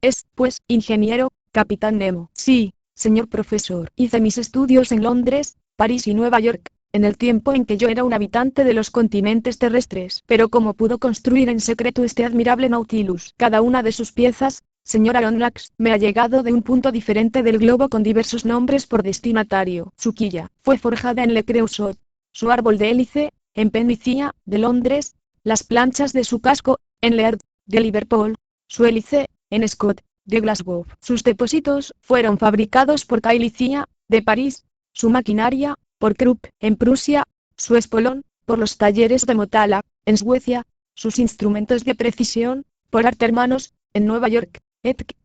Es, pues, ingeniero, Capitán Nemo. Sí, señor profesor. Hice mis estudios en Londres, París y Nueva York, en el tiempo en que yo era un habitante de los continentes terrestres. Pero ¿cómo pudo construir en secreto este admirable Nautilus? Cada una de sus piezas, señor Aronnax, me ha llegado de un punto diferente del globo con diversos nombres por destinatario. Su quilla fue forjada en Le Creusot. Su árbol de hélice, en Penicia, de Londres. Las planchas de su casco, en Leard, de Liverpool. Su hélice, en Scott, de Glasgow. Sus depósitos fueron fabricados por Cailicia, de París. Su maquinaria, por Krupp, en Prusia. Su espolón, por los talleres de Motala, en Suecia. Sus instrumentos de precisión, por Art Hermanos, en Nueva York.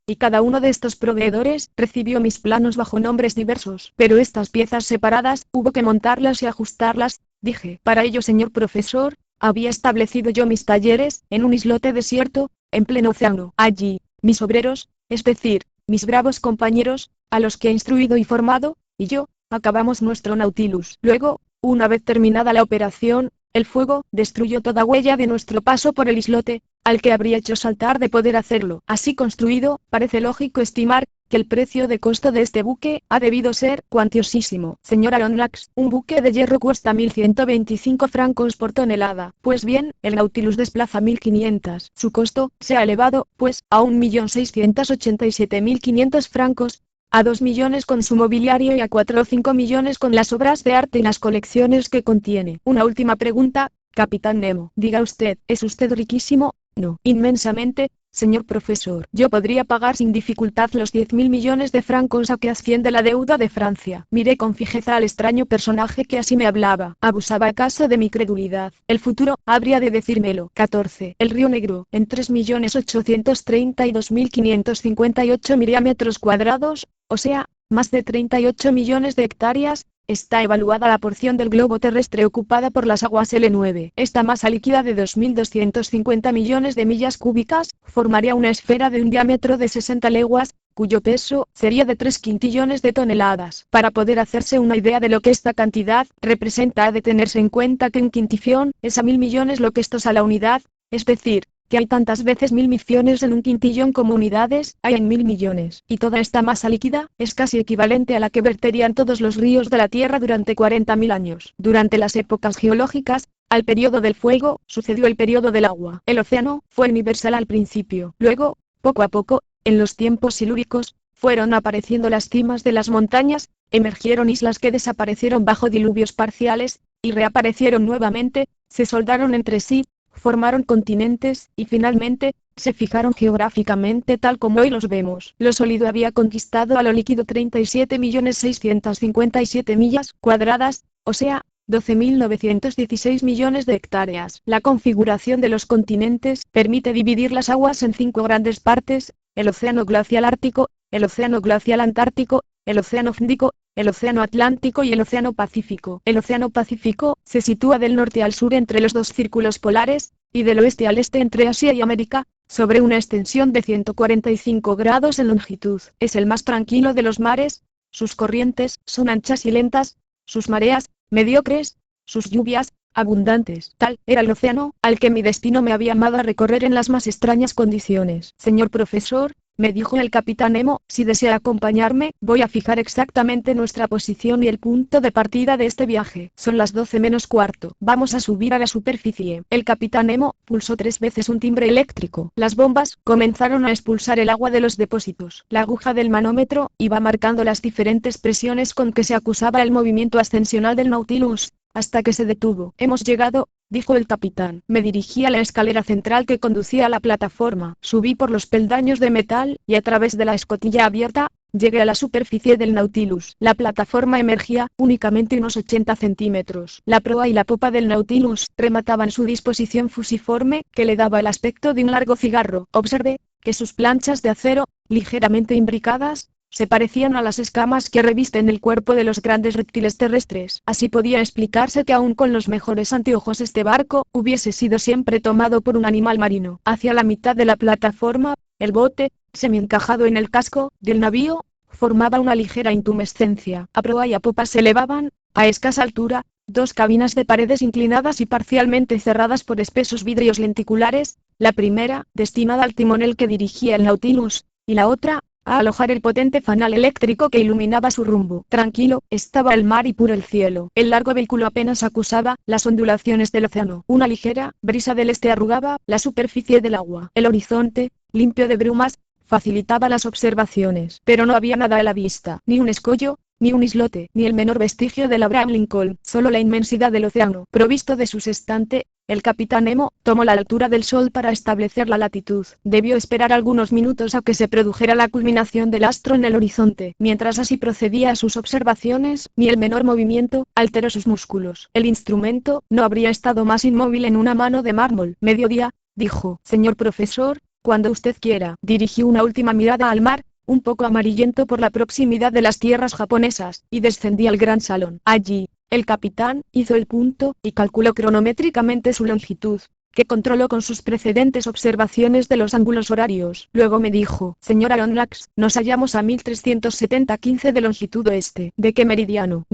Y cada uno de estos proveedores recibió mis planos bajo nombres diversos. Pero estas piezas separadas, hubo que montarlas y ajustarlas, dije. Para ello, señor profesor, había establecido yo mis talleres, en un islote desierto, en pleno océano. Allí, mis obreros, es decir, mis bravos compañeros, a los que he instruido y formado, y yo, acabamos nuestro Nautilus. Luego, una vez terminada la operación, el fuego destruyó toda huella de nuestro paso por el islote, al que habría hecho saltar de poder hacerlo. Así construido, parece lógico estimar que el precio de costo de este buque ha debido ser cuantiosísimo. Señor Aronnax, un buque de hierro cuesta 1.125 francos por tonelada. Pues bien, el Nautilus desplaza 1.500. Su costo se ha elevado, pues, a 1.687.500 francos. A 2 millones con su mobiliario y a 4 o 5 millones con las obras de arte y las colecciones que contiene. Una última pregunta, Capitán Nemo. Diga usted, ¿es usted riquísimo? No. Inmensamente, señor profesor. Yo podría pagar sin dificultad los 10.000 millones de francos a que asciende la deuda de Francia. Miré con fijeza al extraño personaje que así me hablaba. ¿Abusaba acaso de mi credulidad? El futuro habría de decírmelo. 14. El río Negro, en 3.832.558 milímetros cuadrados, o sea, más de 38 millones de hectáreas, está evaluada la porción del globo terrestre ocupada por las aguas L9. Esta masa líquida de 2.250 millones de millas cúbicas formaría una esfera de un diámetro de 60 leguas, cuyo peso sería de 3 quintillones de toneladas. Para poder hacerse una idea de lo que esta cantidad representa, ha de tenerse en cuenta que un quintillaón es a 1.000 millones lo que estos a la unidad, es decir, que hay tantas veces 1.000 millones en un quintillón como unidades hay en 1.000 millones. Y toda esta masa líquida es casi equivalente a la que verterían todos los ríos de la Tierra durante 40.000 años. Durante las épocas geológicas, al periodo del fuego, sucedió el periodo del agua. El océano fue universal al principio. Luego, poco a poco, en los tiempos silúricos, fueron apareciendo las cimas de las montañas, emergieron islas que desaparecieron bajo diluvios parciales, y reaparecieron nuevamente, se soldaron entre sí, formaron continentes, y finalmente, se fijaron geográficamente tal como hoy los vemos. Lo sólido había conquistado a lo líquido 37.657 millas cuadradas, o sea, 12.916 millones de hectáreas. La configuración de los continentes permite dividir las aguas en 5 grandes partes: el océano glacial ártico, el océano glacial antártico, el océano Índico, el océano Atlántico y el océano Pacífico. El océano Pacífico se sitúa del norte al sur entre los dos círculos polares, y del oeste al este entre Asia y América, sobre una extensión de 145 grados en longitud. Es el más tranquilo de los mares, sus corrientes son anchas y lentas, sus mareas, mediocres, sus lluvias, abundantes. Tal era el océano al que mi destino me había llamado a recorrer en las más extrañas condiciones. Señor profesor, me dijo el capitán Nemo, si desea acompañarme, voy a fijar exactamente nuestra posición y el punto de partida de este viaje. Son las 12 menos cuarto. Vamos a subir a la superficie. El capitán Nemo pulsó 3 veces un timbre eléctrico. Las bombas comenzaron a expulsar el agua de los depósitos. La aguja del manómetro iba marcando las diferentes presiones con que se acusaba el movimiento ascensional del Nautilus, hasta que se detuvo. Hemos llegado, dijo el capitán. Me dirigí a la escalera central que conducía a la plataforma. Subí por los peldaños de metal, y a través de la escotilla abierta, llegué a la superficie del Nautilus. La plataforma emergía únicamente unos 80 centímetros. La proa y la popa del Nautilus remataban su disposición fusiforme, que le daba el aspecto de un largo cigarro. Observé que sus planchas de acero, ligeramente imbricadas, se parecían a las escamas que revisten el cuerpo de los grandes reptiles terrestres. Así podía explicarse que aun con los mejores anteojos este barco hubiese sido siempre tomado por un animal marino. Hacia la mitad de la plataforma, el bote, semi-encajado en el casco del navío, formaba una ligera intumescencia. A proa y a popa se elevaban, a escasa altura, 2 cabinas de paredes inclinadas y parcialmente cerradas por espesos vidrios lenticulares. La primera, destinada al timonel que dirigía el Nautilus, y la otra, a alojar el potente fanal eléctrico que iluminaba su rumbo. Tranquilo, estaba el mar y puro el cielo. El largo vehículo apenas acusaba las ondulaciones del océano. Una ligera brisa del este arrugaba la superficie del agua. El horizonte, limpio de brumas, facilitaba las observaciones. Pero no había nada a la vista, ni un escollo, ni un islote, ni el menor vestigio del Abraham Lincoln, solo la inmensidad del océano. Provisto de su sextante, el capitán Nemo tomó la altura del sol para establecer la latitud. Debió esperar algunos minutos a que se produjera la culminación del astro en el horizonte. Mientras así procedía a sus observaciones, ni el menor movimiento alteró sus músculos. El instrumento no habría estado más inmóvil en una mano de mármol. Mediodía, dijo. Señor profesor, cuando usted quiera. Dirigió una última mirada al mar, un poco amarillento por la proximidad de las tierras japonesas, y descendí al gran salón. Allí, el capitán hizo el punto, y calculó cronométricamente su longitud, que controló con sus precedentes observaciones de los ángulos horarios. Luego me dijo: señor Aronnax, nos hallamos a 1370,15 de longitud oeste. ¿De qué meridiano?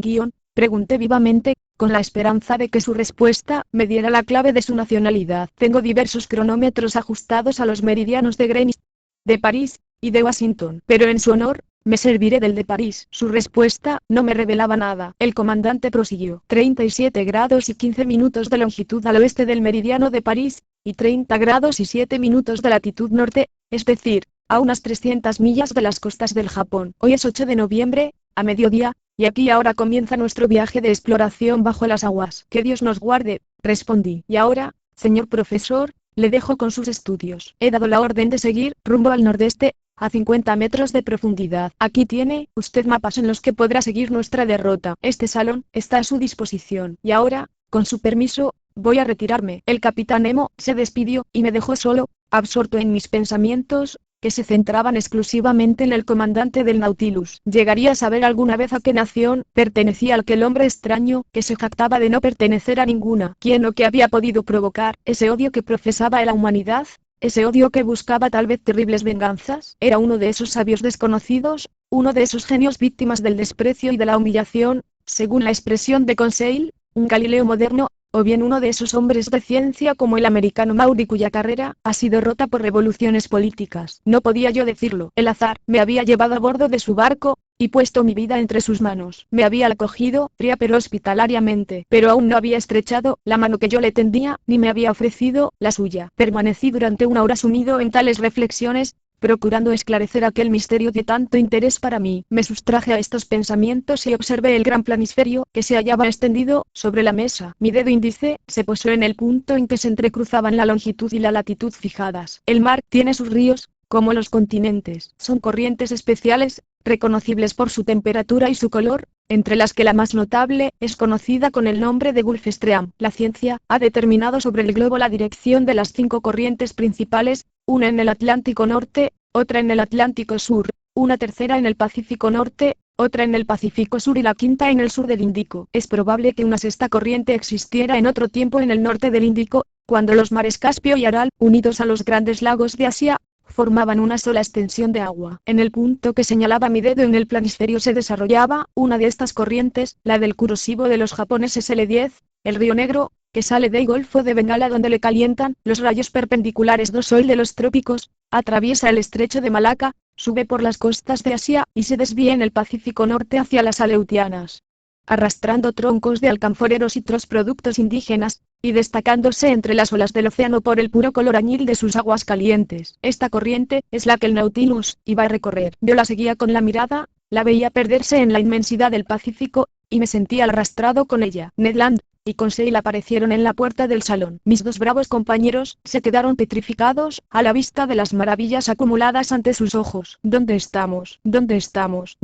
Pregunté vivamente, con la esperanza de que su respuesta me diera la clave de su nacionalidad. Tengo diversos cronómetros ajustados a los meridianos de Greenwich, de París, y de Washington, pero en su honor, me serviré del de París. Su respuesta no me revelaba nada. El comandante prosiguió: 37 grados y 15 minutos de longitud al oeste del meridiano de París, y 30 grados y 7 minutos de latitud norte, es decir, a unas 300 millas de las costas del Japón. Hoy es 8 de noviembre, a mediodía, y aquí ahora comienza nuestro viaje de exploración bajo las aguas. Que Dios nos guarde, respondí. Y ahora, señor profesor, le dejo con sus estudios. He dado la orden de seguir rumbo al nordeste, a 50 metros de profundidad. Aquí tiene usted mapas en los que podrá seguir nuestra derrota. Este salón está a su disposición. Y ahora, con su permiso, voy a retirarme. El capitán Nemo se despidió, y me dejó solo, absorto en mis pensamientos, que se centraban exclusivamente en el comandante del Nautilus. ¿Llegaría a saber alguna vez a qué nación pertenecía aquel hombre extraño, que se jactaba de no pertenecer a ninguna? ¿Quién o qué había podido provocar ese odio que profesaba a la humanidad? Ese odio que buscaba tal vez terribles venganzas. Era uno de esos sabios desconocidos, uno de esos genios víctimas del desprecio y de la humillación, según la expresión de Conseil, un Galileo moderno, o bien uno de esos hombres de ciencia como el americano Maury, cuya carrera ha sido rota por revoluciones políticas. No podía yo decirlo. El azar me había llevado a bordo de su barco, y puesto mi vida entre sus manos. Me había acogido, fría pero hospitalariamente, pero aún no había estrechado la mano que yo le tendía, ni me había ofrecido la suya. Permanecí durante una hora sumido en tales reflexiones, procurando esclarecer aquel misterio de tanto interés para mí. Me sustraje a estos pensamientos y observé el gran planisferio que se hallaba extendido sobre la mesa. Mi dedo índice se posó en el punto en que se entrecruzaban la longitud y la latitud fijadas. El mar tiene sus ríos, como los continentes. Son corrientes especiales, reconocibles por su temperatura y su color, entre las que la más notable es conocida con el nombre de Gulf Stream. La ciencia ha determinado sobre el globo la dirección de las 5 corrientes principales, una en el Atlántico Norte, otra en el Atlántico Sur, una tercera en el Pacífico Norte, otra en el Pacífico Sur y la quinta en el sur del Índico. Es probable que una sexta corriente existiera en otro tiempo en el norte del Índico, cuando los mares Caspio y Aral, unidos a los grandes lagos de Asia, formaban una sola extensión de agua. En el punto que señalaba mi dedo en el planisferio se desarrollaba una de estas corrientes, la del Kuroshio de los japoneses L10, el río Negro, que sale del Golfo de Bengala donde le calientan los rayos perpendiculares do sol de los trópicos, atraviesa el estrecho de Malaca, sube por las costas de Asia y se desvía en el Pacífico Norte hacia las Aleutianas, arrastrando troncos de alcanforeros y otros productos indígenas, y destacándose entre las olas del océano por el puro color añil de sus aguas calientes. Esta corriente es la que el Nautilus iba a recorrer. Yo la seguía con la mirada, la veía perderse en la inmensidad del Pacífico, y me sentía arrastrado con ella. Ned Land y Conseil aparecieron en la puerta del salón. Mis dos bravos compañeros se quedaron petrificados a la vista de las maravillas acumuladas ante sus ojos. ¿Dónde estamos? ¿Dónde estamos?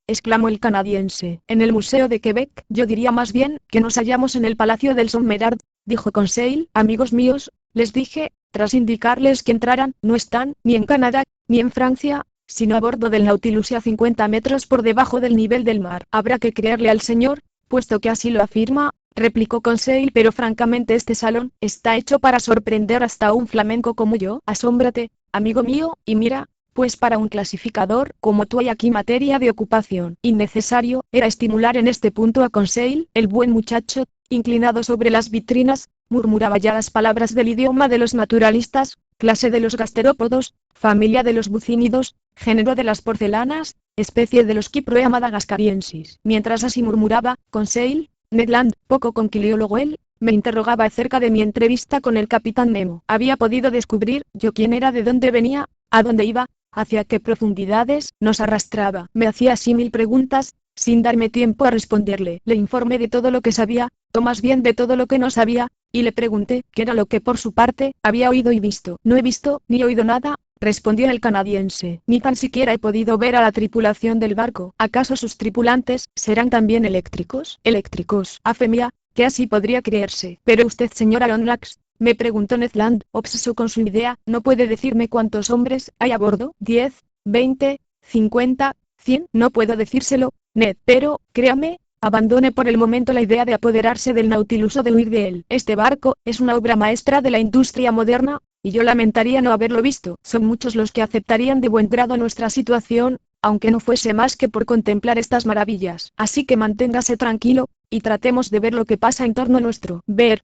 Exclamó el canadiense. En el Museo de Quebec. Yo diría más bien que nos hallamos en el Palacio del Sommerard, dijo Conseil. Amigos míos, les dije, tras indicarles que entraran, no están ni en Canadá, ni en Francia, sino a bordo del Nautilus y a 50 metros por debajo del nivel del mar. Habrá que creerle al señor, puesto que así lo afirma, replicó Conseil, pero francamente este salón está hecho para sorprender hasta a un flamenco como yo. Asómbrate, amigo mío, y mira, pues para un clasificador como tú hay aquí materia de ocupación. Innecesario era estimular en este punto a Conseil. El buen muchacho, inclinado sobre las vitrinas, murmuraba ya las palabras del idioma de los naturalistas, clase de los gasterópodos, familia de los bucínidos, género de las porcelanas, especie de los Cyproea madagascariensis. Mientras así murmuraba, Conseil, Ned Land, poco conquiliólogo él, me interrogaba acerca de mi entrevista con el capitán Nemo. Había podido descubrir yo quién era, de dónde venía, a dónde iba, hacia qué profundidades nos arrastraba. Me hacía así mil preguntas, sin darme tiempo a responderle. Le informé de todo lo que sabía, o más bien de todo lo que no sabía, y le pregunté qué era lo que por su parte había oído y visto. No he visto ni oído nada, respondió el canadiense. Ni tan siquiera he podido ver a la tripulación del barco. ¿Acaso sus tripulantes serán también eléctricos? Eléctricos. A fe mía, que así podría creerse. Pero usted, señora Lonlax, me preguntó Ned Land, obseso con su idea, ¿no puede decirme cuántos hombres hay a bordo? 10, 20, 50, 100. No puedo decírselo, Ned, pero, créame, abandone por el momento la idea de apoderarse del Nautilus o de huir de él. Este barco es una obra maestra de la industria moderna, y yo lamentaría no haberlo visto. Son muchos los que aceptarían de buen grado nuestra situación, aunque no fuese más que por contemplar estas maravillas. Así que manténgase tranquilo, y tratemos de ver lo que pasa en torno nuestro. Ver,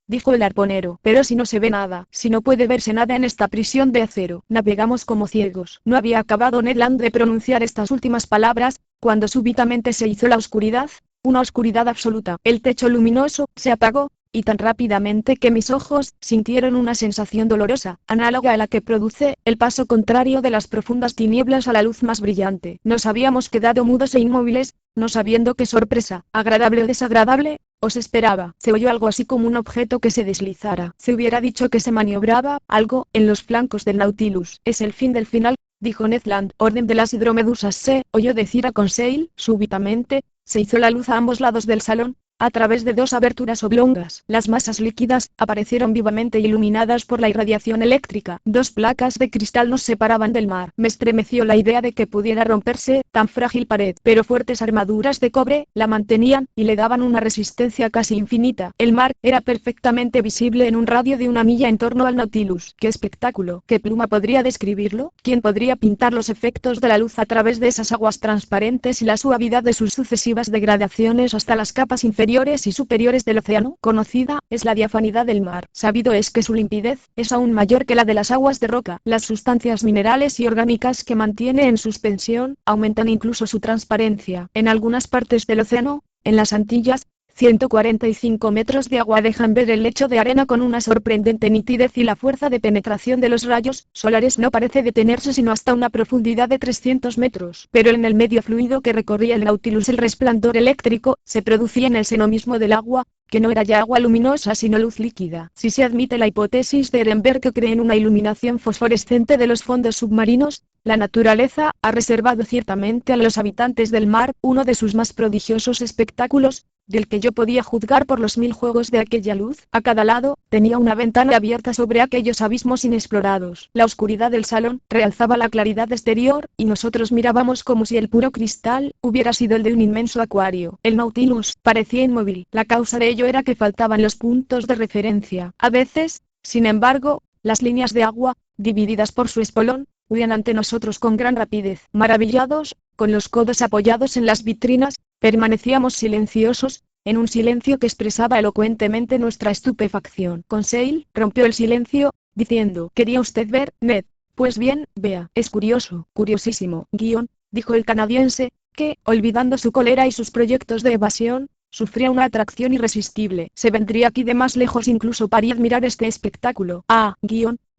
dijo el arponero. Pero si no se ve nada, si no puede verse nada en esta prisión de acero, navegamos como ciegos. No había acabado Ned Land de pronunciar estas últimas palabras, cuando súbitamente se hizo la oscuridad, una oscuridad absoluta. El techo luminoso se apagó, y tan rápidamente que mis ojos sintieron una sensación dolorosa, análoga a la que produce el paso contrario de las profundas tinieblas a la luz más brillante. Nos habíamos quedado mudos e inmóviles, no sabiendo qué sorpresa, agradable o desagradable, os esperaba. Se oyó algo así como un objeto que se deslizara. Se hubiera dicho que se maniobraba algo en los flancos del Nautilus. Es el fin del final, dijo Ned Land. Orden de las hidromedusas, se oyó decir a Conseil. Súbitamente, se hizo la luz a ambos lados del salón, a través de dos aberturas oblongas. Las masas líquidas aparecieron vivamente iluminadas por la irradiación eléctrica. Dos placas de cristal nos separaban del mar. Me estremeció la idea de que pudiera romperse tan frágil pared, pero fuertes armaduras de cobre la mantenían y le daban una resistencia casi infinita. El mar era perfectamente visible en un radio de 1 milla en torno al Nautilus. ¡Qué espectáculo! ¿Qué pluma podría describirlo? ¿Quién podría pintar los efectos de la luz a través de esas aguas transparentes y la suavidad de sus sucesivas degradaciones hasta las capas inferiores y superiores del océano? Conocida es la diafanidad del mar. Sabido es que su limpidez es aún mayor que la de las aguas de roca. Las sustancias minerales y orgánicas que mantiene en suspensión aumentan incluso su transparencia. En algunas partes del océano, en las Antillas, 145 metros de agua dejan ver el lecho de arena con una sorprendente nitidez, y la fuerza de penetración de los rayos solares no parece detenerse sino hasta una profundidad de 300 metros. Pero en el medio fluido que recorría el Nautilus el resplandor eléctrico se producía en el seno mismo del agua, que no era ya agua luminosa sino luz líquida. Si se admite la hipótesis de Ehrenberg que cree en una iluminación fosforescente de los fondos submarinos, la naturaleza ha reservado ciertamente a los habitantes del mar uno de sus más prodigiosos espectáculos, del que yo podía juzgar por los 1000 juegos de aquella luz. A cada lado, tenía una ventana abierta sobre aquellos abismos inexplorados. La oscuridad del salón realzaba la claridad exterior, y nosotros mirábamos como si el puro cristal hubiera sido el de un inmenso acuario. El Nautilus parecía inmóvil. La causa de ello era que faltaban los puntos de referencia. A veces, sin embargo, las líneas de agua, divididas por su espolón, huían ante nosotros con gran rapidez. Maravillados, con los codos apoyados en las vitrinas, permanecíamos silenciosos, en un silencio que expresaba elocuentemente nuestra estupefacción. Conseil rompió el silencio, diciendo: ¿Quería usted ver, Ned? Pues bien, vea. Es curioso, curiosísimo, dijo el canadiense, que, olvidando su cólera y sus proyectos de evasión, sufría una atracción irresistible. Se vendría aquí de más lejos incluso para admirar este espectáculo. Ah,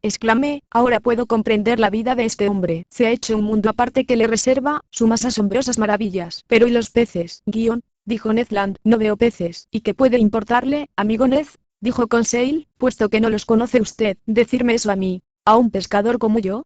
exclamé, ahora puedo comprender la vida de este hombre. Se ha hecho un mundo aparte que le reserva sus más asombrosas maravillas. Pero ¿y los peces? Dijo Ned Land. No veo peces. ¿Y qué puede importarle, amigo Ned? Dijo Conseil, puesto que no los conoce usted. Decirme eso a mí, a un pescador como yo,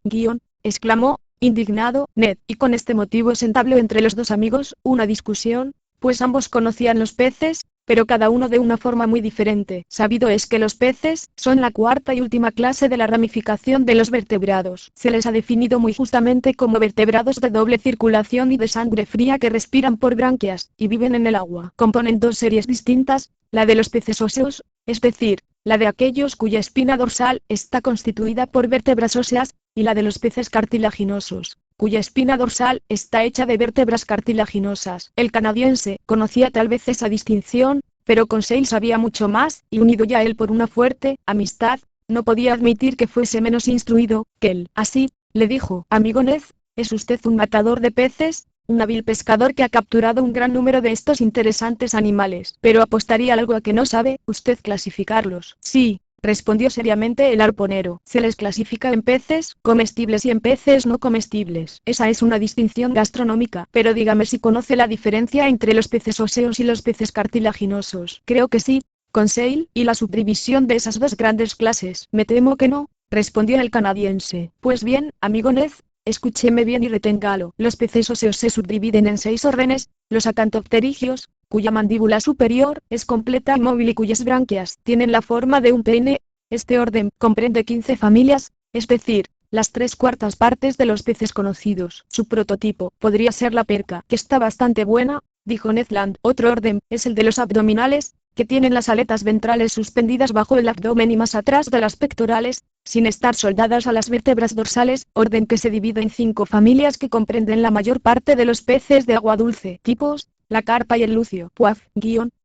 exclamó, indignado, Ned. Y con este motivo se entabló entre los dos amigos una discusión, pues ambos conocían los peces, pero cada uno de una forma muy diferente. Sabido es que los peces son la cuarta y última clase de la ramificación de los vertebrados. Se les ha definido muy justamente como vertebrados de doble circulación y de sangre fría que respiran por branquias, y viven en el agua. Componen dos series distintas, la de los peces óseos, es decir, la de aquellos cuya espina dorsal está constituida por vértebras óseas, y la de los peces cartilaginosos, cuya espina dorsal está hecha de vértebras cartilaginosas. El canadiense conocía tal vez esa distinción, pero Conseil sabía mucho más, y unido ya a él por una fuerte amistad, no podía admitir que fuese menos instruido que él. Así, le dijo, amigo Ned, ¿Es usted un matador de peces? Un hábil pescador que ha capturado un gran número de estos interesantes animales. Pero apostaría algo a que no sabe usted clasificarlos. Sí, respondió seriamente el arponero. Se les clasifica en peces comestibles y en peces no comestibles. Esa es una distinción gastronómica. Pero dígame si conoce la diferencia entre los peces óseos y los peces cartilaginosos. Creo que sí, Conseil, y la subdivisión de esas dos grandes clases. Me temo que no, respondió el canadiense. Pues bien, amigo Ned, escúcheme bien y reténgalo. Los peces óseos se subdividen en 6 órdenes: los acantopterigios, cuya mandíbula superior es completa y móvil y cuyas branquias tienen la forma de un peine. Este orden comprende 15 familias, es decir, las 3/4 partes de los peces conocidos. Su prototipo podría ser la perca, que está bastante buena, dijo Ned Land. Otro orden es el de los abdominales, que tienen las aletas ventrales suspendidas bajo el abdomen y más atrás de las pectorales, sin estar soldadas a las vértebras dorsales, orden que se divide en 5 familias que comprenden la mayor parte de los peces de agua dulce. Tipos: la carpa y el lucio. Puaf,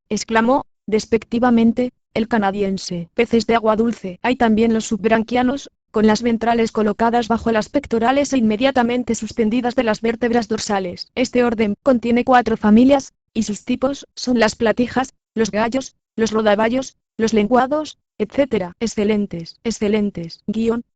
exclamó, despectivamente, el canadiense. Peces de agua dulce. Hay también los subbranquianos, con las ventrales colocadas bajo las pectorales e inmediatamente suspendidas de las vértebras dorsales. Este orden contiene 4 familias, y sus tipos son las platijas, los gallos, los rodaballos, los lenguados, etc. Excelentes, excelentes,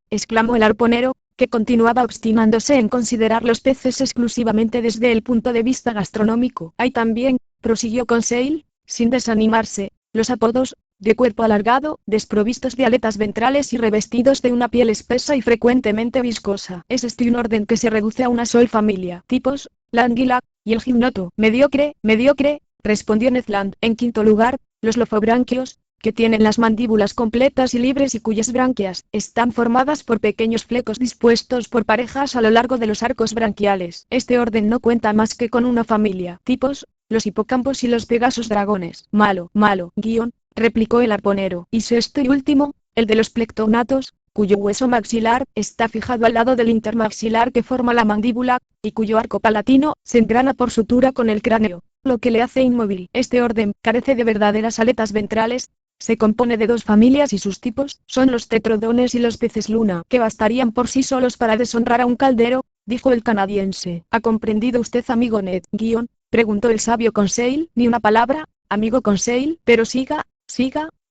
exclamó el arponero, que continuaba obstinándose en considerar los peces exclusivamente desde el punto de vista gastronómico. Hay también, prosiguió Conseil, sin desanimarse, los apodos, de cuerpo alargado, desprovistos de aletas ventrales y revestidos de una piel espesa y frecuentemente viscosa. Es este un orden que se reduce a una sola familia. Tipos: la anguila, y el gimnoto. Mediocre, respondió Ned Land. En quinto lugar, los lofobranquios, que tienen las mandíbulas completas y libres y cuyas branquias están formadas por pequeños flecos dispuestos por parejas a lo largo de los arcos branquiales. Este orden no cuenta más que con una familia. Tipos: los hipocampos y los pegasos dragones. Malo, replicó el arponero. Y sexto y último, el de los plectonatos, cuyo hueso maxilar está fijado al lado del intermaxilar que forma la mandíbula, y cuyo arco palatino se engrana por sutura con el cráneo, lo que le hace inmóvil. Este orden carece de verdaderas aletas ventrales. Se compone de 2 familias y sus tipos son los tetrodones y los peces luna, que bastarían por sí solos para deshonrar a un caldero, dijo el canadiense. ¿Ha comprendido usted, amigo Ned? Preguntó el sabio Conseil. Ni una palabra, amigo Conseil, pero siga,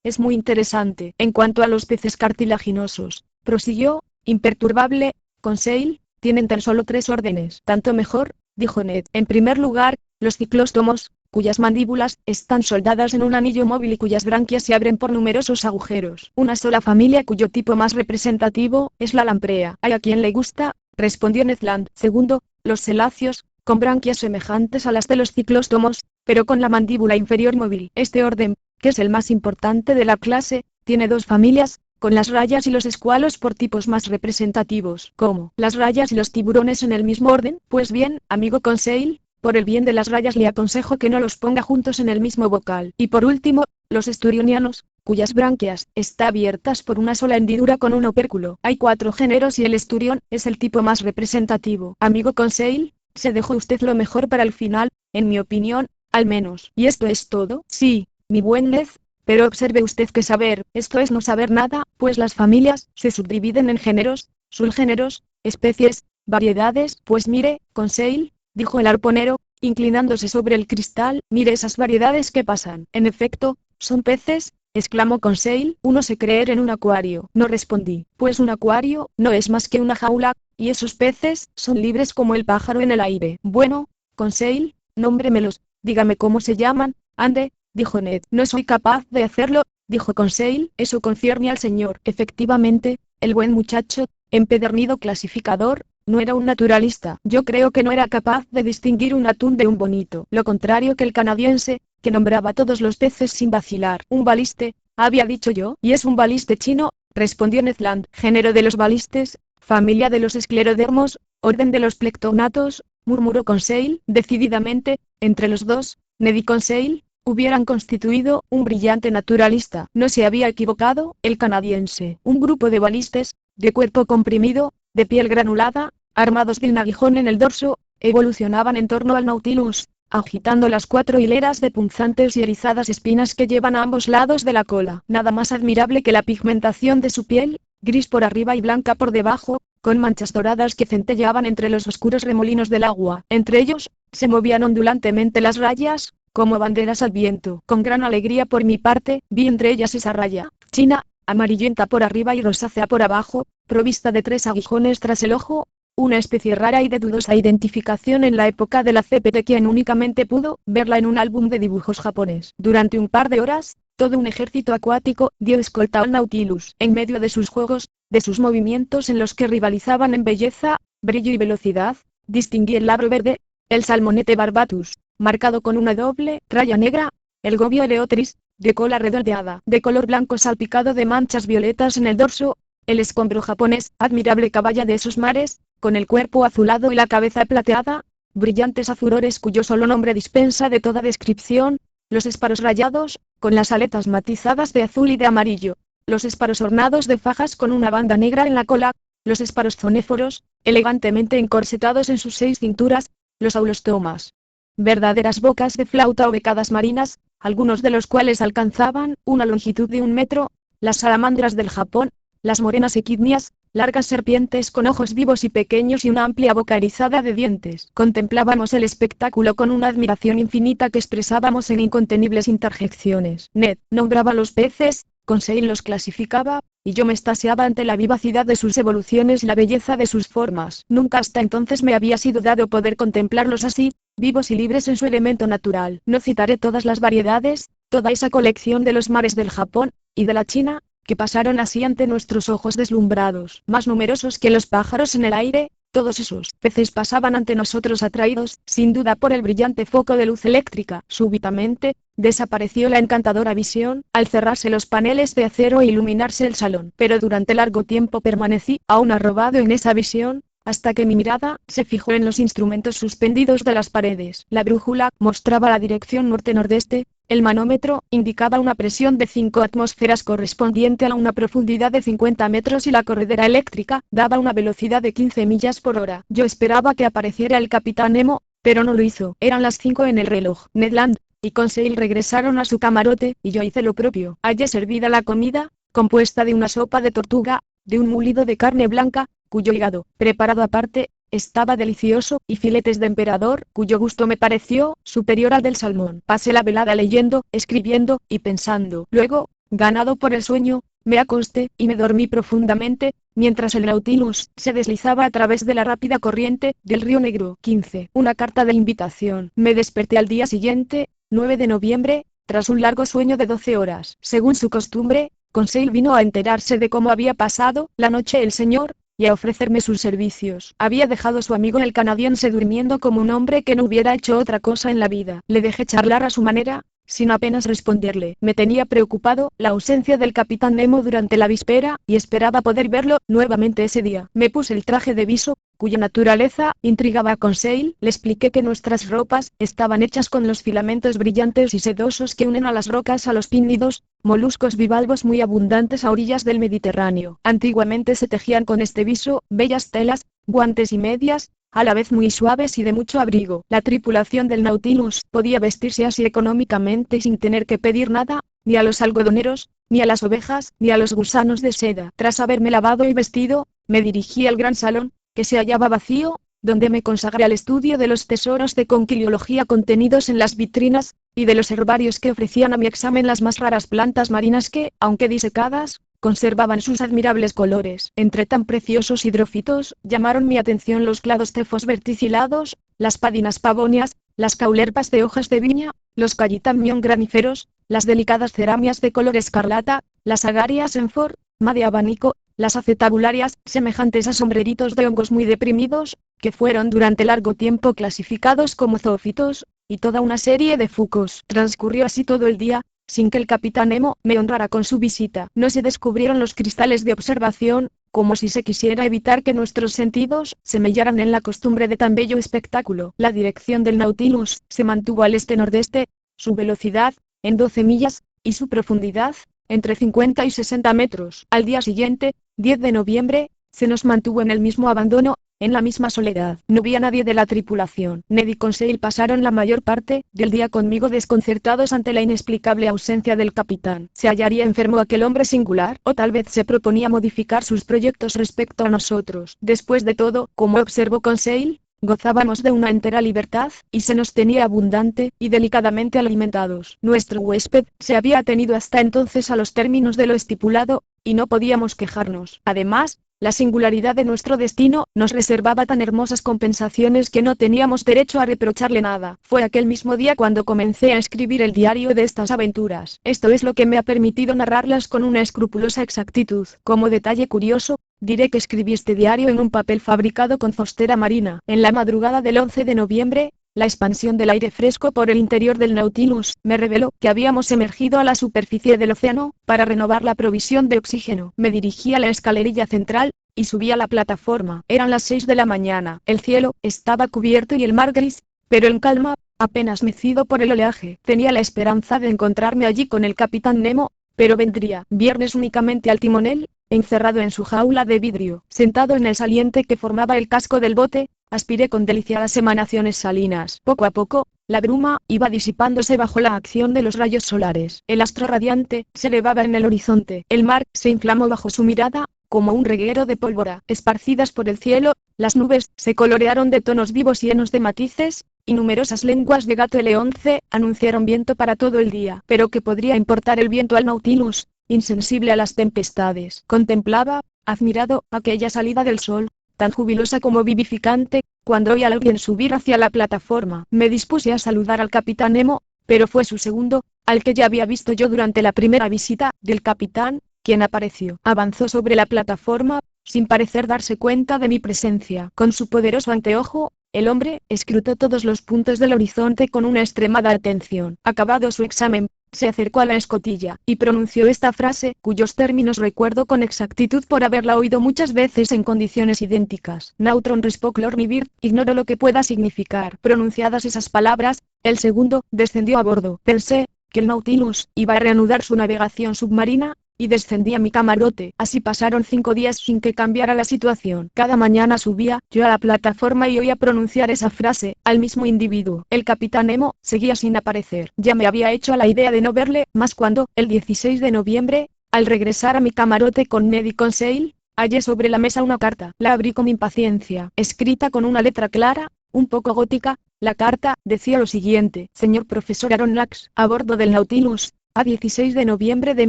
es muy interesante. En cuanto a los peces cartilaginosos, prosiguió, imperturbable, Conseil, tienen tan solo 3 órdenes. Tanto mejor, dijo Ned. En primer lugar, los ciclóstomos, cuyas mandíbulas están soldadas en un anillo móvil y cuyas branquias se abren por numerosos agujeros. Una sola familia cuyo tipo más representativo es la lamprea. ¿Hay a quien le gusta? Respondió Ned Land. Segundo, los celáceos, con branquias semejantes a las de los ciclóstomos, pero con la mandíbula inferior móvil. Este orden, que es el más importante de la clase, tiene 2 familias, con las rayas y los escualos por tipos más representativos. ¿Cómo? ¿Las rayas y los tiburones en el mismo orden? Pues bien, amigo Conseil, por el bien de las rayas le aconsejo que no los ponga juntos en el mismo bocal. Y por último, los esturionianos, cuyas branquias están abiertas por una sola hendidura con un opérculo. Hay 4 géneros y el esturión es el tipo más representativo. Amigo Conseil, se dejó usted lo mejor para el final, en mi opinión, al menos. ¿Y esto es todo? Sí, mi buen Ned, pero observe usted que saber, esto es no saber nada, pues las familias se subdividen en géneros, subgéneros, especies, variedades. Pues mire, Conseil, dijo el arponero, inclinándose sobre el cristal, mire esas variedades que pasan. En efecto, son peces, exclamó Conseil. Uno se creer en un acuario. No respondí, pues un acuario no es más que una jaula, y esos peces son libres como el pájaro en el aire. Bueno, Conseil, nómbremelos, dígame cómo se llaman. Ande, dijo Ned. No soy capaz de hacerlo, dijo Conseil. Eso concierne al señor. Efectivamente, el buen muchacho, empedernido clasificador, no era un naturalista. Yo creo que no era capaz de distinguir un atún de un bonito. Lo contrario que el canadiense, que nombraba todos los peces sin vacilar. Un baliste, había dicho yo. Y es un baliste chino, respondió Ned Land. Género de los balistes, familia de los esclerodermos, orden de los plectonatos, murmuró Conseil. Decididamente, entre los dos, Ned y Conseil hubieran constituido un brillante naturalista. No se había equivocado el canadiense. Un grupo de balistes, de cuerpo comprimido, de piel granulada, armados de un aguijón en el dorso, evolucionaban en torno al Nautilus, agitando las 4 hileras de punzantes y erizadas espinas que llevan a ambos lados de la cola. Nada más admirable que la pigmentación de su piel, gris por arriba y blanca por debajo, con manchas doradas que centelleaban entre los oscuros remolinos del agua. Entre ellos, se movían ondulantemente las rayas, como banderas al viento. Con gran alegría por mi parte, vi entre ellas esa raya, china, amarillenta por arriba y rosácea por abajo, provista de 3 aguijones tras el ojo, una especie rara y de dudosa identificación en la época de la CPT, quien únicamente pudo verla en un álbum de dibujos japonés. Durante un par de horas, todo un ejército acuático dio escolta al Nautilus. En medio de sus juegos, de sus movimientos en los que rivalizaban en belleza, brillo y velocidad, distinguí el labro verde, el salmonete barbatus, marcado con una doble raya negra, el gobio eleotris, de cola redondeada, de color blanco salpicado de manchas violetas en el dorso, el escombro japonés, admirable caballa de esos mares, con el cuerpo azulado y la cabeza plateada, brillantes azurores cuyo solo nombre dispensa de toda descripción, los esparos rayados, con las aletas matizadas de azul y de amarillo, los esparos ornados de fajas con una banda negra en la cola, los esparos zonéforos, elegantemente encorsetados en sus 6 cinturas, los aulostomas. Verdaderas bocas de flauta o becadas marinas, algunos de los cuales alcanzaban una longitud de 1 metro, las salamandras del Japón, las morenas equidnias, largas serpientes con ojos vivos y pequeños y una amplia boca erizada de dientes. Contemplábamos el espectáculo con una admiración infinita que expresábamos en incontenibles interjecciones. Ned nombraba los peces, Conseil los clasificaba, y yo me extasiaba ante la vivacidad de sus evoluciones y la belleza de sus formas. Nunca hasta entonces me había sido dado poder contemplarlos así, vivos y libres en su elemento natural. No citaré todas las variedades, toda esa colección de los mares del Japón, y de la China, que pasaron así ante nuestros ojos deslumbrados. Más numerosos que los pájaros en el aire, todos esos peces pasaban ante nosotros atraídos, sin duda por el brillante foco de luz eléctrica. Súbitamente, desapareció la encantadora visión, al cerrarse los paneles de acero e iluminarse el salón. Pero durante largo tiempo permanecí, aún arrobado en esa visión, hasta que mi mirada se fijó en los instrumentos suspendidos de las paredes. La brújula mostraba la dirección norte-nordeste, el manómetro indicaba una presión de 5 atmósferas correspondiente a una profundidad de 50 metros y la corredera eléctrica daba una velocidad de 15 millas por hora. Yo esperaba que apareciera el capitán Nemo, pero no lo hizo. Eran las 5 en el reloj. Ned Land y Conseil regresaron a su camarote, y yo hice lo propio. Hallé servida la comida, compuesta de una sopa de tortuga, de un mulido de carne blanca, cuyo hígado, preparado aparte, estaba delicioso, y filetes de emperador, cuyo gusto me pareció superior al del salmón. Pasé la velada leyendo, escribiendo, y pensando. Luego, ganado por el sueño, me acosté, y me dormí profundamente, mientras el Nautilus se deslizaba a través de la rápida corriente del río Negro. 15. Una carta de invitación. Me desperté al día siguiente, 9 de noviembre, tras un largo sueño de 12 horas. Según su costumbre, Conseil vino a enterarse de cómo había pasado la noche el señor, y a ofrecerme sus servicios. Había dejado a su amigo el canadiense durmiendo como un hombre que no hubiera hecho otra cosa en la vida. Le dejé charlar a su manera, sin apenas responderle. Me tenía preocupado la ausencia del capitán Nemo durante la víspera, y esperaba poder verlo nuevamente ese día. Me puse el traje de viso, cuya naturaleza intrigaba a Conseil. Le expliqué que nuestras ropas estaban hechas con los filamentos brillantes y sedosos que unen a las rocas a los pínidos, moluscos bivalvos muy abundantes a orillas del Mediterráneo. Antiguamente se tejían con este viso bellas telas, guantes y medias, a la vez muy suaves y de mucho abrigo. La tripulación del Nautilus podía vestirse así económicamente sin tener que pedir nada, ni a los algodoneros, ni a las ovejas, ni a los gusanos de seda. Tras haberme lavado y vestido, me dirigí al gran salón, que se hallaba vacío, donde me consagré al estudio de los tesoros de conquiliología contenidos en las vitrinas, y de los herbarios que ofrecían a mi examen las más raras plantas marinas que, aunque disecadas, conservaban sus admirables colores. Entre tan preciosos hidrófitos, llamaron mi atención los cladostefos verticilados, las pádinas pavonias, las caulerpas de hojas de viña, los callitamnion graníferos, las delicadas ceramias de color escarlata, las agarias en forma de abanico, las acetabularias, semejantes a sombreritos de hongos muy deprimidos, que fueron durante largo tiempo clasificados como zoófitos, y toda una serie de fucos. Transcurrió así todo el día, sin que el capitán Nemo me honrara con su visita. No se descubrieron los cristales de observación, como si se quisiera evitar que nuestros sentidos se mellaran en la costumbre de tan bello espectáculo. La dirección del Nautilus se mantuvo al este-nordeste, su velocidad, en 12 millas, y su profundidad, entre 50 y 60 metros. Al día siguiente, 10 de noviembre, se nos mantuvo en el mismo abandono, En la misma soledad, no vi a nadie de la tripulación. Ned y Conseil pasaron la mayor parte del día conmigo desconcertados ante la inexplicable ausencia del capitán. ¿Se hallaría enfermo aquel hombre singular? ¿O tal vez se proponía modificar sus proyectos respecto a nosotros? Después de todo, como observó Conseil, gozábamos de una entera libertad, y se nos tenía abundante y delicadamente alimentados. Nuestro huésped se había atenido hasta entonces a los términos de lo estipulado, y no podíamos quejarnos. Además, la singularidad de nuestro destino nos reservaba tan hermosas compensaciones que no teníamos derecho a reprocharle nada. Fue aquel mismo día cuando comencé a escribir el diario de estas aventuras. Esto es lo que me ha permitido narrarlas con una escrupulosa exactitud. Como detalle curioso, diré que escribí este diario en un papel fabricado con zostera marina. En la madrugada del 11 de noviembre, la expansión del aire fresco por el interior del Nautilus me reveló que habíamos emergido a la superficie del océano, para renovar la provisión de oxígeno. Me dirigí a la escalerilla central, y subí a la plataforma. Eran las 6 de la mañana, el cielo estaba cubierto y el mar gris, pero en calma, apenas mecido por el oleaje. Tenía la esperanza de encontrarme allí con el capitán Nemo, pero vendría viernes únicamente al timonel, encerrado en su jaula de vidrio. Sentado en el saliente que formaba el casco del bote, aspiré con deliciadas emanaciones salinas. Poco a poco, la bruma iba disipándose bajo la acción de los rayos solares. El astro radiante se elevaba en el horizonte. El mar se inflamó bajo su mirada, como un reguero de pólvora. Esparcidas por el cielo, las nubes se colorearon de tonos vivos llenos de matices, y numerosas lenguas de gato L11 anunciaron viento para todo el día. Pero ¿qué podría importar el viento al Nautilus, insensible a las tempestades? Contemplaba, admirado, aquella salida del sol, tan jubilosa como vivificante, cuando oí a alguien subir hacia la plataforma. Me dispuse a saludar al capitán Nemo, pero fue su segundo, al que ya había visto yo durante la primera visita del capitán, quien apareció. Avanzó sobre la plataforma, sin parecer darse cuenta de mi presencia. Con su poderoso anteojo, el hombre escrutó todos los puntos del horizonte con una extremada atención. Acabado su examen, se acercó a la escotilla, y pronunció esta frase, cuyos términos recuerdo con exactitud por haberla oído muchas veces en condiciones idénticas. Nautron respect Lord mi bird, ignoro lo que pueda significar. Pronunciadas esas palabras, el segundo descendió a bordo. Pensé que el Nautilus iba a reanudar su navegación submarina, y descendí a mi camarote. Así pasaron 5 días sin que cambiara la situación. Cada mañana subía yo a la plataforma y oía pronunciar esa frase al mismo individuo. El capitán Nemo seguía sin aparecer. Ya me había hecho a la idea de no verle más cuando, el 16 de noviembre, al regresar a mi camarote con Ned y Conseil, hallé sobre la mesa una carta. La abrí con impaciencia. Escrita con una letra clara, un poco gótica, la carta decía lo siguiente: Señor profesor Aronnax, a bordo del Nautilus, a 16 de noviembre de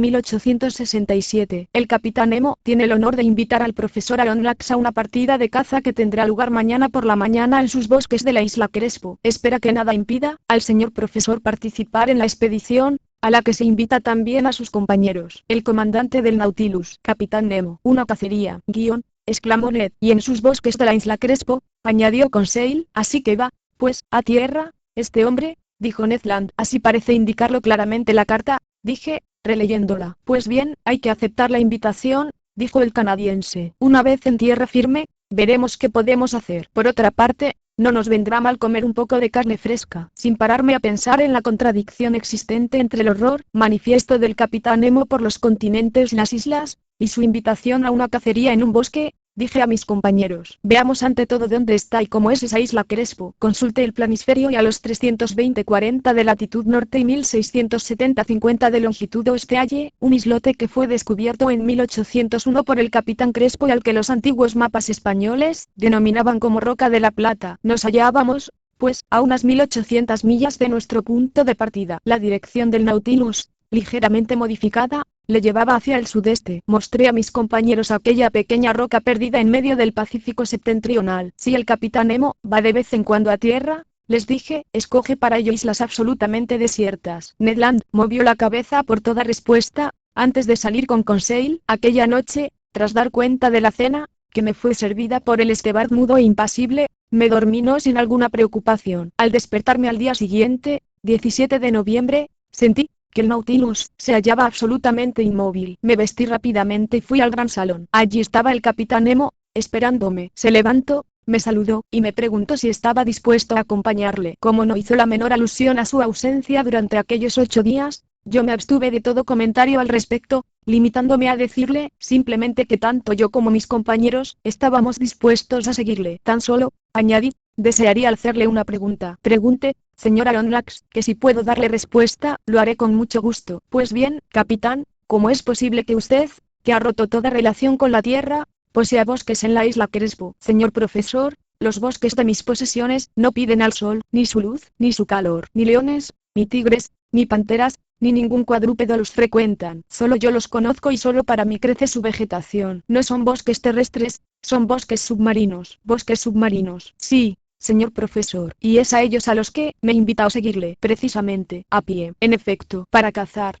1867. El capitán Nemo tiene el honor de invitar al profesor Aronnax a una partida de caza que tendrá lugar mañana por la mañana en sus bosques de la isla Crespo. Espera que nada impida al señor profesor participar en la expedición, a la que se invita también a sus compañeros. El comandante del Nautilus, capitán Nemo. Una cacería, exclamó Ned. Y en sus bosques de la isla Crespo, añadió Conseil. Así que va, pues, a tierra, este hombre, dijo Ned Land. Así parece indicarlo claramente la carta, dije, releyéndola. Pues bien, hay que aceptar la invitación, dijo el canadiense. Una vez en tierra firme, veremos qué podemos hacer. Por otra parte, no nos vendrá mal comer un poco de carne fresca. Sin pararme a pensar en la contradicción existente entre el horror manifiesto del capitán Nemo por los continentes y las islas, y su invitación a una cacería en un bosque, dije a mis compañeros: veamos ante todo dónde está y cómo es esa isla Crespo. Consulté el planisferio y a los 320,40 de latitud norte y 1670,50 de longitud oeste hallé un islote que fue descubierto en 1801 por el capitán Crespo y al que los antiguos mapas españoles denominaban como Roca de la Plata. Nos hallábamos, pues, a unas 1800 millas de nuestro punto de partida. La dirección del Nautilus, ligeramente modificada, le llevaba hacia el sudeste. Mostré a mis compañeros aquella pequeña roca perdida en medio del Pacífico septentrional. Si el capitán Nemo va de vez en cuando a tierra, les dije, escoge para ello islas absolutamente desiertas. Ned Land movió la cabeza por toda respuesta. Antes de salir con Conseil, aquella noche, tras dar cuenta de la cena, que me fue servida por el Estebard mudo e impasible, me dormí no sin alguna preocupación. Al despertarme al día siguiente, 17 de noviembre, sentí que el Nautilus se hallaba absolutamente inmóvil. Me vestí rápidamente y fui al gran salón. Allí estaba el capitán Nemo, esperándome. Se levantó, me saludó, y me preguntó si estaba dispuesto a acompañarle. Como no hizo la menor alusión a su ausencia durante aquellos 8 días, Yo me abstuve de todo comentario al respecto, limitándome a decirle, simplemente que tanto yo como mis compañeros, estábamos dispuestos a seguirle. Tan solo, añadí, desearía hacerle una pregunta. Pregunte, señor Aronnax, que si puedo darle respuesta, lo haré con mucho gusto. Pues bien, capitán, ¿cómo es posible que usted, que ha roto toda relación con la Tierra, posea bosques en la isla Crespo? Señor profesor, los bosques de mis posesiones no piden al sol, ni su luz, ni su calor, ni leones, ni tigres, ni panteras, ni ningún cuadrúpedo los frecuentan. Solo yo los conozco y solo para mí crece su vegetación. No son bosques terrestres, son bosques submarinos. Bosques submarinos. Sí, señor profesor, y es a ellos a los que me invita a seguirle, precisamente, a pie. En efecto, para cazar,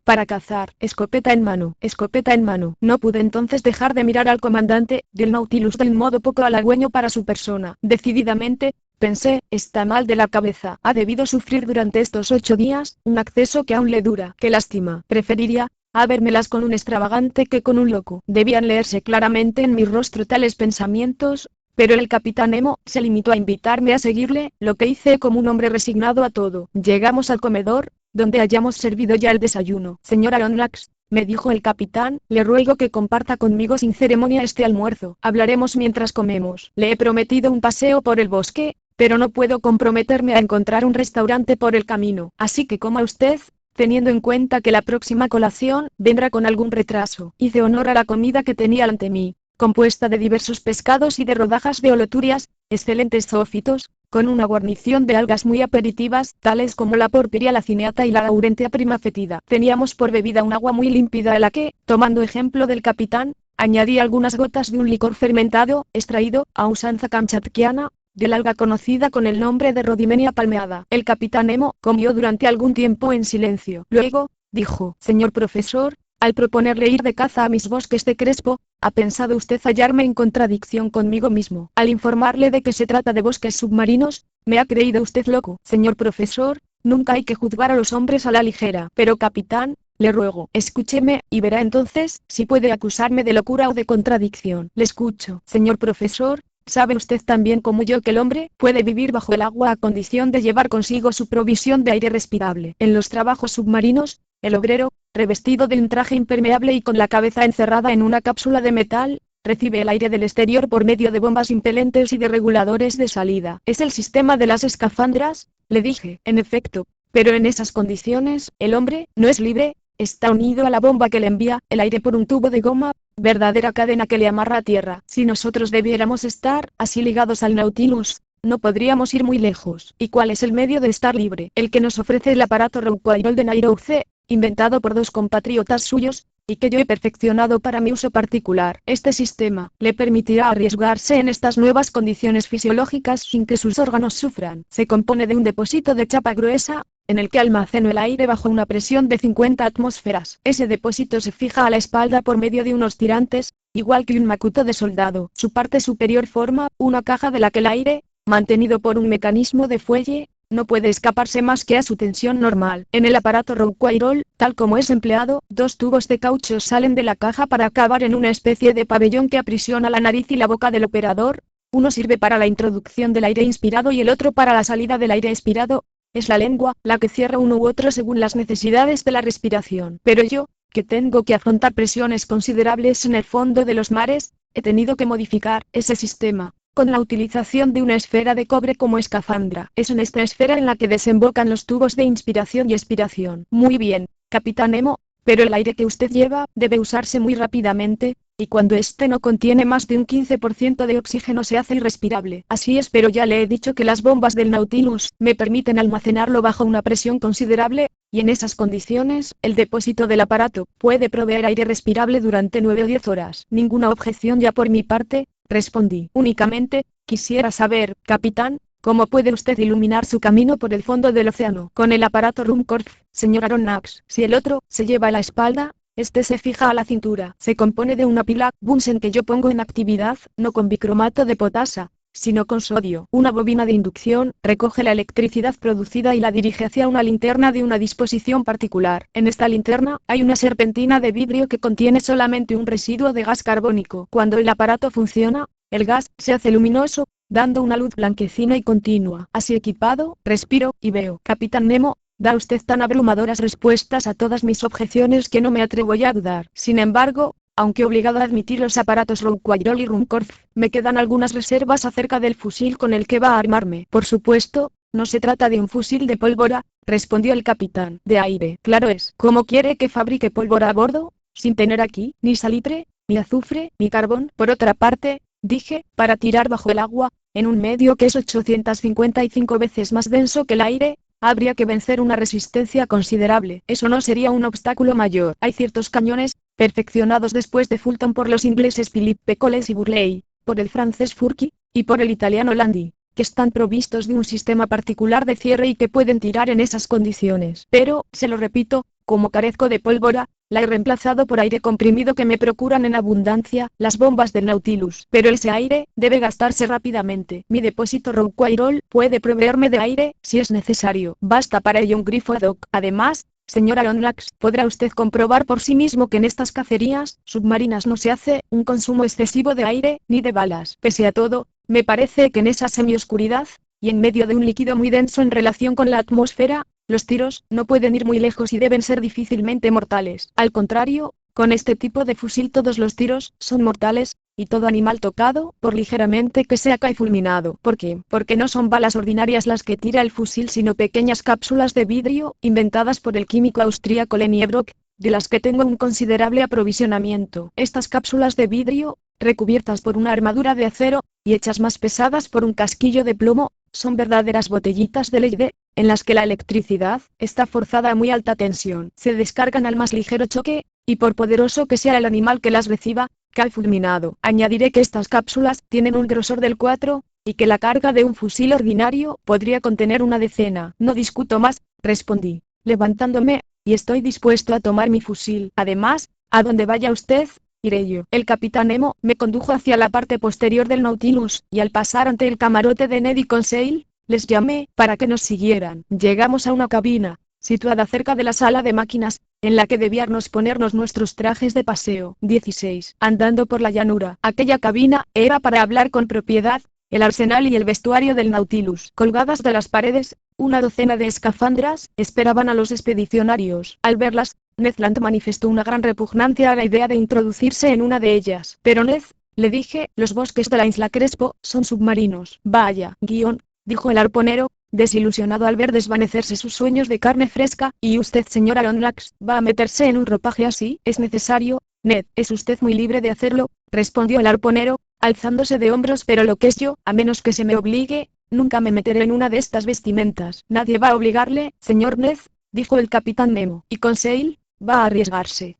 escopeta en mano, escopeta en mano. No pude entonces dejar de mirar al comandante del Nautilus de un modo poco halagüeño para su persona. Decididamente, pensé, está mal de la cabeza. Ha debido sufrir durante estos 8 días, un acceso que aún le dura. Qué lástima. Preferiría habérmelas con un extravagante que con un loco. Debían leerse claramente en mi rostro tales pensamientos, pero el capitán Nemo se limitó a invitarme a seguirle, lo que hice como un hombre resignado a todo. Llegamos al comedor, donde hayamos servido ya el desayuno. Señor Aronnax, me dijo el capitán, le ruego que comparta conmigo sin ceremonia este almuerzo. Hablaremos mientras comemos. Le he prometido un paseo por el bosque, pero no puedo comprometerme a encontrar un restaurante por el camino. Así que coma usted, teniendo en cuenta que la próxima colación vendrá con algún retraso. Hice honor a la comida que tenía ante mí, compuesta de diversos pescados y de rodajas de oloturias, excelentes zoófitos, con una guarnición de algas muy aperitivas, tales como la porphyria lacineata y la laurentia prima fetida. Teníamos por bebida un agua muy límpida a la que, tomando ejemplo del capitán, añadí algunas gotas de un licor fermentado, extraído, a usanza kamchatkiana, del alga conocida con el nombre de Rhodymenia palmeada. El capitán Nemo comió durante algún tiempo en silencio. Luego, dijo, señor profesor, al proponerle ir de caza a mis bosques de Crespo, ¿ha pensado usted hallarme en contradicción conmigo mismo? Al informarle de que se trata de bosques submarinos, ¿me ha creído usted loco? Señor profesor, nunca hay que juzgar a los hombres a la ligera. Pero capitán, le ruego, escúcheme, y verá entonces si puede acusarme de locura o de contradicción. Le escucho. Señor profesor, ¿sabe usted tan bien como yo que el hombre puede vivir bajo el agua a condición de llevar consigo su provisión de aire respirable? En los trabajos submarinos, el obrero, revestido de un traje impermeable y con la cabeza encerrada en una cápsula de metal, recibe el aire del exterior por medio de bombas impelentes y de reguladores de salida. ¿Es el sistema de las escafandras? Le dije, en efecto, pero en esas condiciones, el hombre no es libre, está unido a la bomba que le envía el aire por un tubo de goma, verdadera cadena que le amarra a tierra. Si nosotros debiéramos estar así ligados al Nautilus, no podríamos ir muy lejos. ¿Y cuál es el medio de estar libre? El que nos ofrece el aparato Rouquayrol de Nairobi, inventado por 2 compatriotas suyos, y que yo he perfeccionado para mi uso particular. Este sistema le permitirá arriesgarse en estas nuevas condiciones fisiológicas sin que sus órganos sufran. Se compone de un depósito de chapa gruesa, en el que almaceno el aire bajo una presión de 50 atmósferas. Ese depósito se fija a la espalda por medio de unos tirantes, igual que un macuto de soldado. Su parte superior forma una caja de la que el aire, mantenido por un mecanismo de fuelle, no puede escaparse más que a su tensión normal. En el aparato Rouquayrol, tal como es empleado, 2 tubos de caucho salen de la caja para acabar en una especie de pabellón que aprisiona la nariz y la boca del operador. Uno sirve para la introducción del aire inspirado y el otro para la salida del aire expirado. Es la lengua la que cierra uno u otro según las necesidades de la respiración. Pero yo, que tengo que afrontar presiones considerables en el fondo de los mares, he tenido que modificar ese sistema con la utilización de una esfera de cobre como escafandra. Es en esta esfera en la que desembocan los tubos de inspiración y expiración. Muy bien, capitán Nemo, pero el aire que usted lleva debe usarse muy rápidamente, y cuando este no contiene más de un 15% de oxígeno se hace irrespirable. Así es, pero ya le he dicho que las bombas del Nautilus me permiten almacenarlo bajo una presión considerable, y en esas condiciones, el depósito del aparato puede proveer aire respirable durante 9 o 10 horas. Ninguna objeción ya por mi parte, respondí. Únicamente, quisiera saber, capitán, ¿cómo puede usted iluminar su camino por el fondo del océano? Con el aparato Ruhmkorff, señor Aronnax. Si el otro se lleva a la espalda, este se fija a la cintura. Se compone de una pila Bunsen que yo pongo en actividad, no con bicromato de potasa, sino con sodio. Una bobina de inducción recoge la electricidad producida y la dirige hacia una linterna de una disposición particular. En esta linterna hay una serpentina de vidrio que contiene solamente un residuo de gas carbónico. Cuando el aparato funciona, el gas se hace luminoso, dando una luz blanquecina y continua. Así equipado, respiro y veo. Capitán Nemo, Da usted tan abrumadoras respuestas a todas mis objeciones que no me atrevo ya a dudar. Sin embargo, aunque obligado a admitir los aparatos Rouquayrol y Ruhmkorff, me quedan algunas reservas acerca del fusil con el que va a armarme. Por supuesto, no se trata de un fusil de pólvora, respondió el capitán. De aire. Claro es. ¿Cómo quiere que fabrique pólvora a bordo, sin tener aquí ni salitre, ni azufre, ni carbón? Por otra parte, dije, para tirar bajo el agua, en un medio que es 855 veces más denso que el aire, habría que vencer una resistencia considerable. Eso no sería un obstáculo mayor. Hay ciertos cañones, perfeccionados después de Fulton por los ingleses Philippe Coles y Burley, por el francés Fourquy, y por el italiano Landi, que están provistos de un sistema particular de cierre y que pueden tirar en esas condiciones. Pero, se lo repito, como carezco de pólvora, la he reemplazado por aire comprimido que me procuran en abundancia las bombas del Nautilus. Pero ese aire debe gastarse rápidamente. Mi depósito Rouquayrol puede proveerme de aire, si es necesario. Basta para ello un grifo ad hoc. Además, señora Lonlax, podrá usted comprobar por sí mismo que en estas cacerías submarinas no se hace un consumo excesivo de aire, ni de balas. Pese a todo, me parece que en esa semioscuridad, y en medio de un líquido muy denso en relación con la atmósfera, los tiros no pueden ir muy lejos y deben ser difícilmente mortales. Al contrario, con este tipo de fusil todos los tiros son mortales, y todo animal tocado, por ligeramente que sea, cae fulminado. ¿Por qué? Porque no son balas ordinarias las que tira el fusil, sino pequeñas cápsulas de vidrio, inventadas por el químico austríaco Leni Brock, de las que tengo un considerable aprovisionamiento. Estas cápsulas de vidrio, recubiertas por una armadura de acero, y hechas más pesadas por un casquillo de plomo, son verdaderas botellitas de Leyde, en las que la electricidad está forzada a muy alta tensión. Se descargan al más ligero choque, y por poderoso que sea el animal que las reciba, cae fulminado. Añadiré que estas cápsulas tienen un grosor del 4, y que la carga de un fusil ordinario podría contener una decena. No discuto más, respondí, levantándome, y estoy dispuesto a tomar mi fusil. Además, a donde vaya usted, iré yo. El capitán Nemo me condujo hacia la parte posterior del Nautilus, y al pasar ante el camarote de Ned y Conseil, les llamé para que nos siguieran. Llegamos a una cabina, situada cerca de la sala de máquinas, en la que debíamos ponernos nuestros trajes de paseo. 16. Andando por la llanura. Aquella cabina era para hablar con propiedad, el arsenal y el vestuario del Nautilus. Colgadas de las paredes, una docena de escafandras esperaban a los expedicionarios. Al verlas, Ned Land manifestó una gran repugnancia a la idea de introducirse en una de ellas. Pero Ned, le dije, los bosques de la isla Crespo son submarinos. Vaya, dijo el arponero, desilusionado al ver desvanecerse sus sueños de carne fresca. ¿Y usted, señora Lonlax, va a meterse en un ropaje así? ¿Es necesario? Ned, es usted muy libre de hacerlo, respondió el arponero, alzándose de hombros. Pero lo que es yo, a menos que se me obligue, nunca me meteré en una de estas vestimentas. Nadie va a obligarle, señor Ned, dijo el capitán Nemo. ¿Y Conseil? ¿Va a arriesgarse?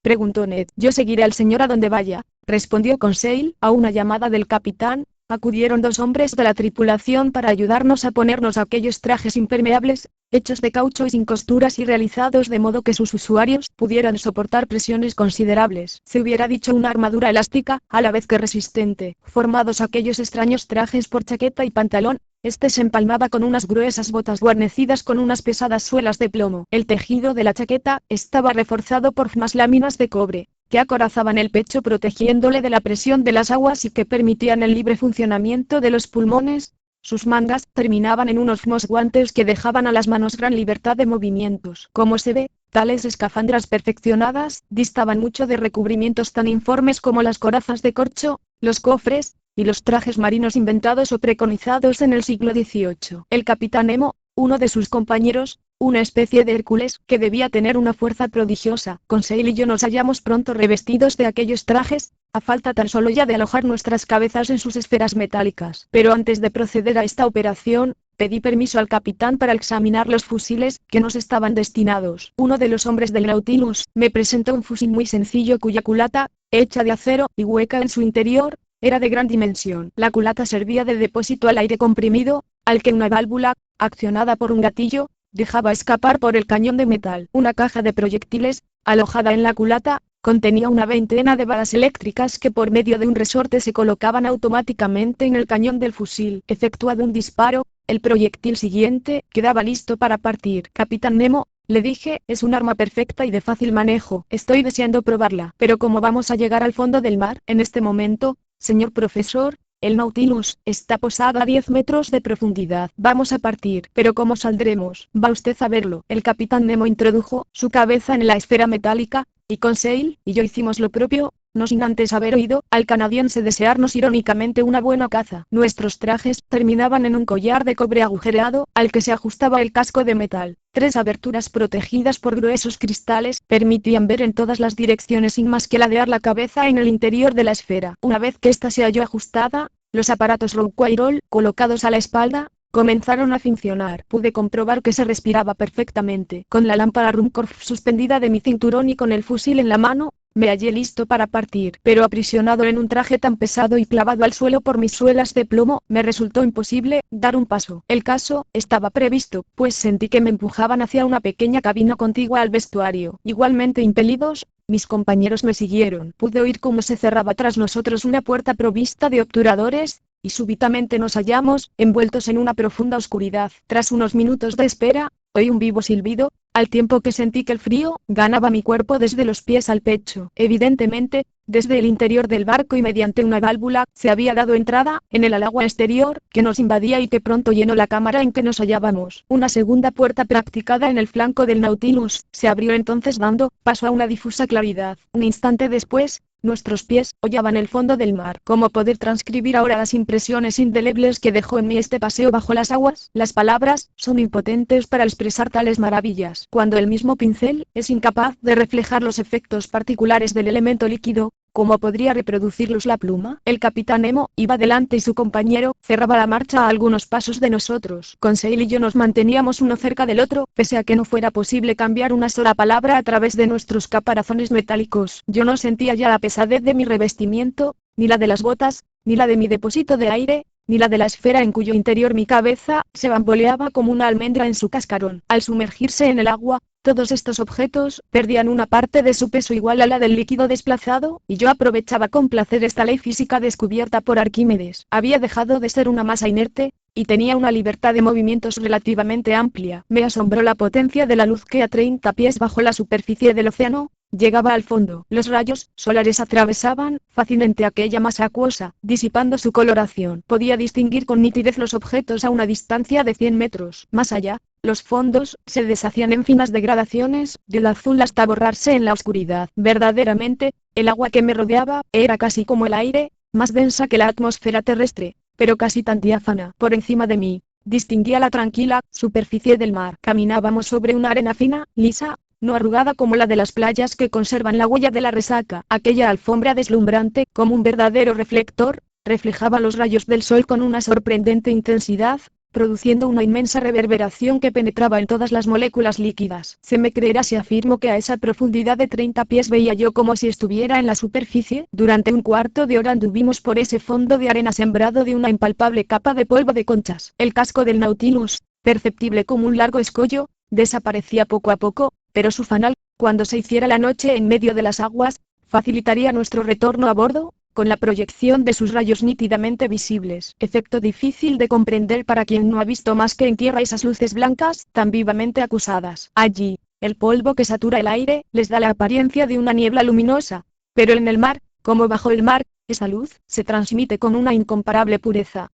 Preguntó Ned. Yo seguiré al señor a donde vaya, respondió Conseil. A una llamada del capitán, acudieron 2 hombres de la tripulación para ayudarnos a ponernos aquellos trajes impermeables, hechos de caucho y sin costuras y realizados de modo que sus usuarios pudieran soportar presiones considerables. Se hubiera dicho una armadura elástica, a la vez que resistente. Formados aquellos extraños trajes por chaqueta y pantalón, este se empalmaba con unas gruesas botas guarnecidas con unas pesadas suelas de plomo. El tejido de la chaqueta estaba reforzado por más láminas de cobre, que acorazaban el pecho protegiéndole de la presión de las aguas y que permitían el libre funcionamiento de los pulmones. Sus mangas terminaban en unos guantes que dejaban a las manos gran libertad de movimientos. Como se ve, tales escafandras perfeccionadas distaban mucho de recubrimientos tan informes como las corazas de corcho, los cofres, y los trajes marinos inventados o preconizados en el siglo XVIII. El capitán Nemo, uno de sus compañeros, una especie de Hércules que debía tener una fuerza prodigiosa. Conseil y yo nos hallamos pronto revestidos de aquellos trajes, a falta tan solo ya de alojar nuestras cabezas en sus esferas metálicas. Pero antes de proceder a esta operación, pedí permiso al capitán para examinar los fusiles que nos estaban destinados. Uno de los hombres del Nautilus me presentó un fusil muy sencillo cuya culata, hecha de acero y hueca en su interior, era de gran dimensión. La culata servía de depósito al aire comprimido, al que una válvula, accionada por un gatillo, dejaba escapar por el cañón de metal. Una caja de proyectiles, alojada en la culata, contenía una veintena de balas eléctricas que por medio de un resorte se colocaban automáticamente en el cañón del fusil. Efectuado un disparo, el proyectil siguiente quedaba listo para partir. Capitán Nemo, le dije, es un arma perfecta y de fácil manejo. Estoy deseando probarla. Pero ¿cómo vamos a llegar al fondo del mar? En este momento, señor profesor, El Nautilus está posado a 10 metros de profundidad. Vamos a partir. Pero ¿cómo saldremos? Va usted a verlo. El capitán Nemo introdujo su cabeza en la esfera metálica, y Conseil y yo hicimos lo propio, no sin antes haber oído al canadiense desearnos irónicamente una buena caza. Nuestros trajes terminaban en un collar de cobre agujereado, al que se ajustaba el casco de metal. 3 aberturas protegidas por gruesos cristales permitían ver en todas las direcciones sin más que ladear la cabeza en el interior de la esfera. Una vez que ésta se halló ajustada, los aparatos Rouquayrol, colocados a la espalda, comenzaron a funcionar. Pude comprobar que se respiraba perfectamente. Con la lámpara Ruhmkorff suspendida de mi cinturón y con el fusil en la mano, me hallé listo para partir, pero aprisionado en un traje tan pesado y clavado al suelo por mis suelas de plomo, me resultó imposible dar un paso. El caso estaba previsto, pues sentí que me empujaban hacia una pequeña cabina contigua al vestuario. Igualmente impelidos, mis compañeros me siguieron. Pude oír cómo se cerraba tras nosotros una puerta provista de obturadores, y súbitamente nos hallamos envueltos en una profunda oscuridad. Tras unos minutos de espera, oí un vivo silbido, al tiempo que sentí que el frío ganaba mi cuerpo desde los pies al pecho. Evidentemente, desde el interior del barco y mediante una válvula, se había dado entrada en el agua exterior, que nos invadía y que pronto llenó la cámara en que nos hallábamos. Una segunda puerta practicada en el flanco del Nautilus, se abrió entonces dando paso a una difusa claridad. Un instante después, nuestros pies hollaban el fondo del mar. ¿Cómo poder transcribir ahora las impresiones indelebles que dejó en mí este paseo bajo las aguas? Las palabras son impotentes para expresar tales maravillas. Cuando el mismo pincel es incapaz de reflejar los efectos particulares del elemento líquido, ¿cómo podría reproducirlos la pluma? El capitán Nemo iba delante y su compañero cerraba la marcha a algunos pasos de nosotros. Conseil y yo nos manteníamos uno cerca del otro, pese a que no fuera posible cambiar una sola palabra a través de nuestros caparazones metálicos. Yo no sentía ya la pesadez de mi revestimiento, ni la de las botas, ni la de mi depósito de aire, ni la de la esfera en cuyo interior mi cabeza se bamboleaba como una almendra en su cascarón. Al sumergirse en el agua, todos estos objetos perdían una parte de su peso igual a la del líquido desplazado, y yo aprovechaba con placer esta ley física descubierta por Arquímedes. Había dejado de ser una masa inerte, y tenía una libertad de movimientos relativamente amplia. Me asombró la potencia de la luz que a 30 pies bajo la superficie del océano llegaba al fondo. Los rayos solares atravesaban fácilmente aquella masa acuosa, disipando su coloración. Podía distinguir con nitidez los objetos a una distancia de 100 metros. Más allá, los fondos se deshacían en finas degradaciones, del azul hasta borrarse en la oscuridad. Verdaderamente, el agua que me rodeaba era casi como el aire, más densa que la atmósfera terrestre, pero casi tan diáfana. Por encima de mí, distinguía la tranquila superficie del mar. Caminábamos sobre una arena fina, lisa, no arrugada como la de las playas que conservan la huella de la resaca. Aquella alfombra deslumbrante, como un verdadero reflector, reflejaba los rayos del sol con una sorprendente intensidad, produciendo una inmensa reverberación que penetraba en todas las moléculas líquidas. Se me creerá si afirmo que a esa profundidad de 30 pies veía yo como si estuviera en la superficie. Durante un cuarto de hora anduvimos por ese fondo de arena sembrado de una impalpable capa de polvo de conchas. El casco del Nautilus, perceptible como un largo escollo, desaparecía poco a poco, pero su fanal, cuando se hiciera la noche en medio de las aguas, facilitaría nuestro retorno a bordo, con la proyección de sus rayos nítidamente visibles. Efecto difícil de comprender para quien no ha visto más que en tierra esas luces blancas, tan vivamente acusadas. Allí, el polvo que satura el aire, les da la apariencia de una niebla luminosa, pero en el mar, como bajo el mar, esa luz se transmite con una incomparable pureza.